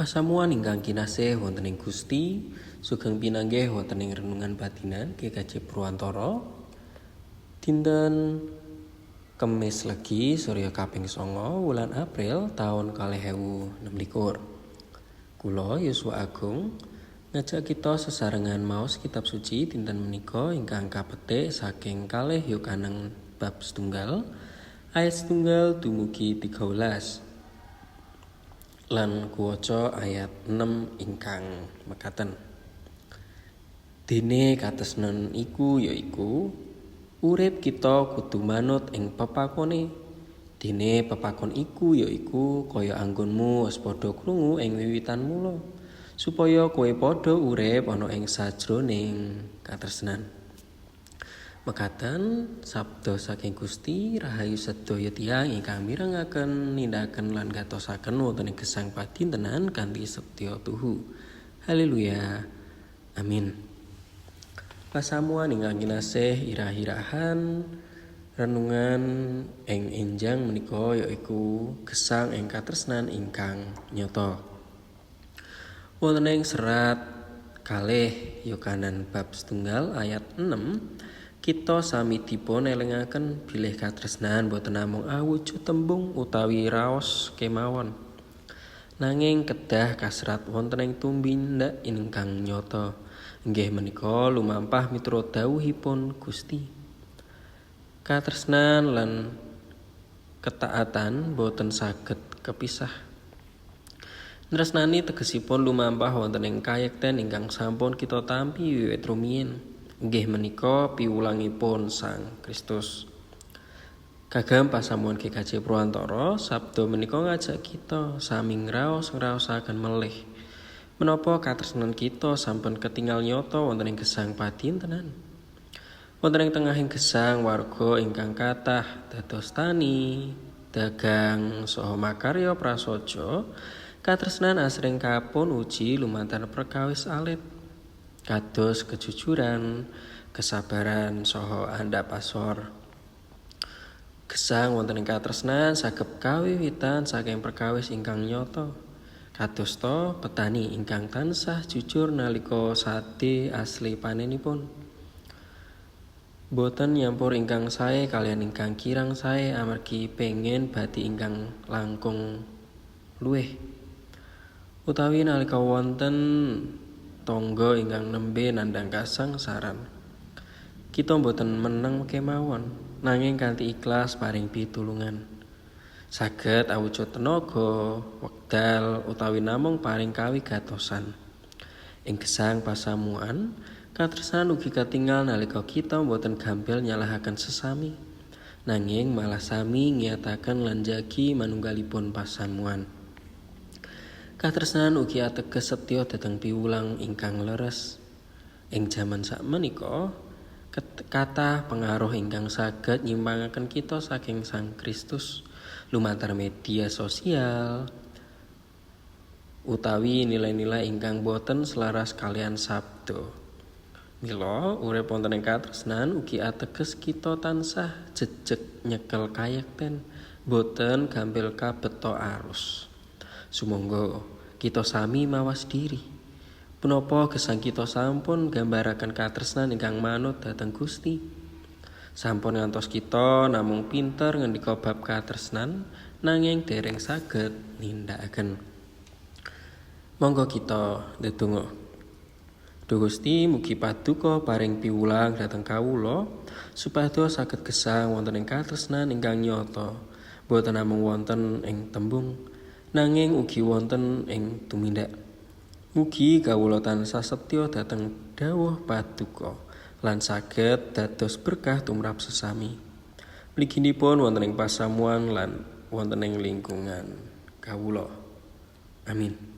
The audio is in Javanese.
Pasamuan ingkang kinasih wonten ing Gusti, sugeng pinanggih wonten ing renungan batinan GKJ Purwantara. Dinten Kemis Legi Surya kaping 9 wulan April taun 2026. Kula Yuswa Agung ngajak kita sesarengan maos kitab suci dinten menika ingkang kapetik saking kalih Yohanes bab 1 ayat 1 dumugi 13. Lan kuwaca ayat 6 ingkang mekaten. Dene katresnan iku yaiku urip kita kudu manut ing pepakone. Dene pepakon iku yaiku kaya anggonmu wis padha krungu ing wiwitan mula, supaya kowe padha urip ana ing sajroning katresnan. Mekaten sabda saking Gusti. Rahayu sedaya tiyang ingkang mirengaken nindakaken lan gatosaken wonten ing gesang padintenan kanthi setya tuhu. Haleluya. Amin. Pasamuan ingkang kinasih irah-irahan renungan ing enjang menika yaiku gesang ing katresnan ingkang nyata. Wonten ing serat kalih Yohanes bab 1 ayat 6 kita sami dipun elingaken bilih katresnan boten namung awujud tembung utawi raos kemawon, nanging kedah kasrat wonten ing tumindak ingkang nyata, inggih menika lumampah miturut dawuhipun Gusti. Katresnan lan ketaatan boten saged kepisah. Tresnani tegesipun lumampah wonten ing kayekten ingkang sampun kita tampi wiwit rumiyin, inggih menika piwulangipun Sang Kristus. Kagem pasamuan GKJ Purwantara, sabda menika ngajak kita sami ngraos-ngraosaken melih menapa katresnan kita sampun ketingal nyata wonten ing gesang padintenan. Wonten ing tengahing gesang warga ingkang kathah dados tani, dagang saha makarya prasaja, katresnan asring kapun uji lumantar perkawis alit, kados kejujuran, kesabaran saha andhap asor. Gesang wonten ing katresnan saged kawiwitan saking perkawis ingkang nyata, kadosta petani ingkang tansah jujur nalika sadhe asli panenipun. Boten nyampur ingkang sae kaliyan ingkang kirang sae amargi pengen bathi ingkang langkung luwih. Utawi nalika wonten tangga ingkang nembe nandhang kasangsaran, kita boten meneng kemawon, nanging kanthi ikhlas paring pitulungan. Saged awujud tenaga, wekdal utawi namung paring kawigatosan. Ing gesang pasamuan, katresnan ugi katingal nalika kita boten gampil nyalahaken sesami, nanging malah sami ngiyataken lan njagi manunggalipun pasamuan. Katresnan ugi ateges setya dhateng piwulang ingkang leres. Ing jaman sakmenika kathah pengaruh ingkang saged nyimpangaken kita saking Sang Kristus lumantar media sosial utawi nilai-nilai ingkang boten selaras kalian sabda. Mila urip wonten ing katresnan ugi ateges kita tansah jejeg nyekel kayekten, boten gampil kabeta arus. Sumangga kita sami mawas diri. Punapa gesang kita sampun gambaraken katresnan ingkang manut dhateng Gusti. Sampun ngantos kita namung pinter ngendika bab katresnan nanging dereng saged nindakaken. Monggo kita ndedonga. Duh Gusti, mugi paduka paring piwulang dhateng kawula supados saged gesang wonten ing katresnan ingkang nyata, boten namung wonten ing tembung, nanging ugi wonten ing tumindak. Mugi kawula tansah setya dhateng dawuh paduka lan saged dados berkah tumrap sesami. Mliginipun wonten ing pasamuan lan wonten ing lingkungan kawula. Amin.